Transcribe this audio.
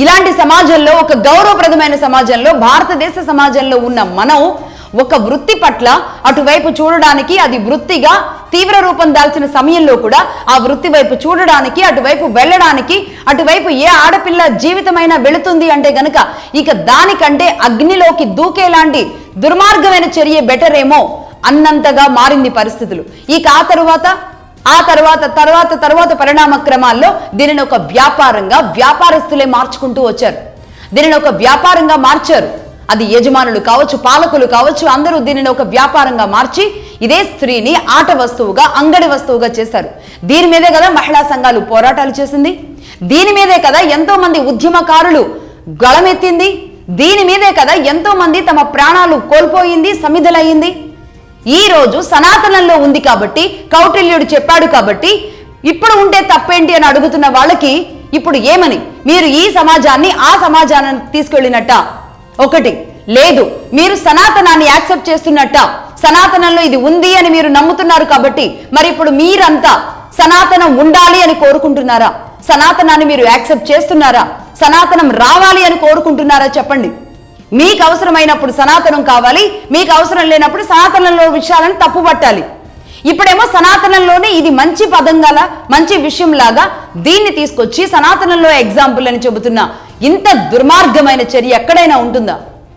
ఇలాంటి సమాజంలో, ఒక గౌరవప్రదమైన సమాజంలో, భారతదేశ సమాజంలో ఉన్న మనం ఒక వృత్తి పట్ల అటువైపు చూడడానికి, అది వృత్తిగా తీవ్ర రూపం దాల్చిన సమయంలో కూడా ఆ వృత్తి వైపు చూడడానికి, అటువైపు వెళ్ళడానికి, అటువైపు ఏ ఆడపిల్ల జీవితమైనా వెళుతుంది అంటే గనక ఇక దానికంటే అగ్నిలోకి దూకేలాంటి దుర్మార్గమైన చర్య బెటర్ ఏమో అన్నంతగా మారింది పరిస్థితులు. ఇక ఆ తర్వాత పరిణామ క్రమాల్లో దీనిని ఒక వ్యాపారంగా వ్యాపారస్తులే మార్చుకుంటూ వచ్చారు. దీనిని ఒక వ్యాపారంగా మార్చారు. అది యజమానులు కావచ్చు, పాలకులు కావచ్చు, అందరూ దీనిని ఒక వ్యాపారంగా మార్చి ఇదే స్త్రీని ఆట వస్తువుగా, అంగడి వస్తువుగా చేశారు. దీని మీదే కదా మహిళా సంఘాలు పోరాటాలు చేసింది. దీని మీదే కదా ఎంతో మంది ఉద్యమకారులు గళమెత్తింది. దీని మీదే కదా ఎంతో మంది తమ ప్రాణాలు కోల్పోయింది, సమిధలయ్యింది. ఈ రోజు సనాతనంలో ఉంది కాబట్టి, కౌటిల్యుడు చెప్పాడు కాబట్టి ఇప్పుడు ఉంటే తప్పేంటి అని అడుగుతున్న వాళ్ళకి ఇప్పుడు ఏమని, మీరు ఈ సమాజాన్ని ఆ సమాజాన్ని తీసుకెళ్ళినట్ట? ఒకటి లేదు, మీరు సనాతనాన్ని యాక్సెప్ట్ చేస్తున్నట్ట? సనాతనంలో ఇది ఉంది అని మీరు నమ్ముతున్నారు కాబట్టి మరి ఇప్పుడు మీరంతా సనాతనం ఉండాలి అని కోరుకుంటున్నారా? సనాతనాన్ని మీరు యాక్సెప్ట్ చేస్తున్నారా? సనాతనం రావాలి అని కోరుకుంటున్నారా? చెప్పండి. మీకు అవసరమైనప్పుడు సనాతనం కావాలి, మీకు అవసరం లేనప్పుడు సనాతనంలో విషయాలను తప్పుపట్టాలి. ఇప్పుడేమో సనాతనంలోనే ఇది మంచి పదంగా, మంచి విషయంలాగా దీన్ని తీసుకొచ్చి సనాతనంలో ఎగ్జాంపుల్ అని చెబుతున్నా ఇంత దుర్మార్గమైన చర్య ఎక్కడైనా ఉంటుందా?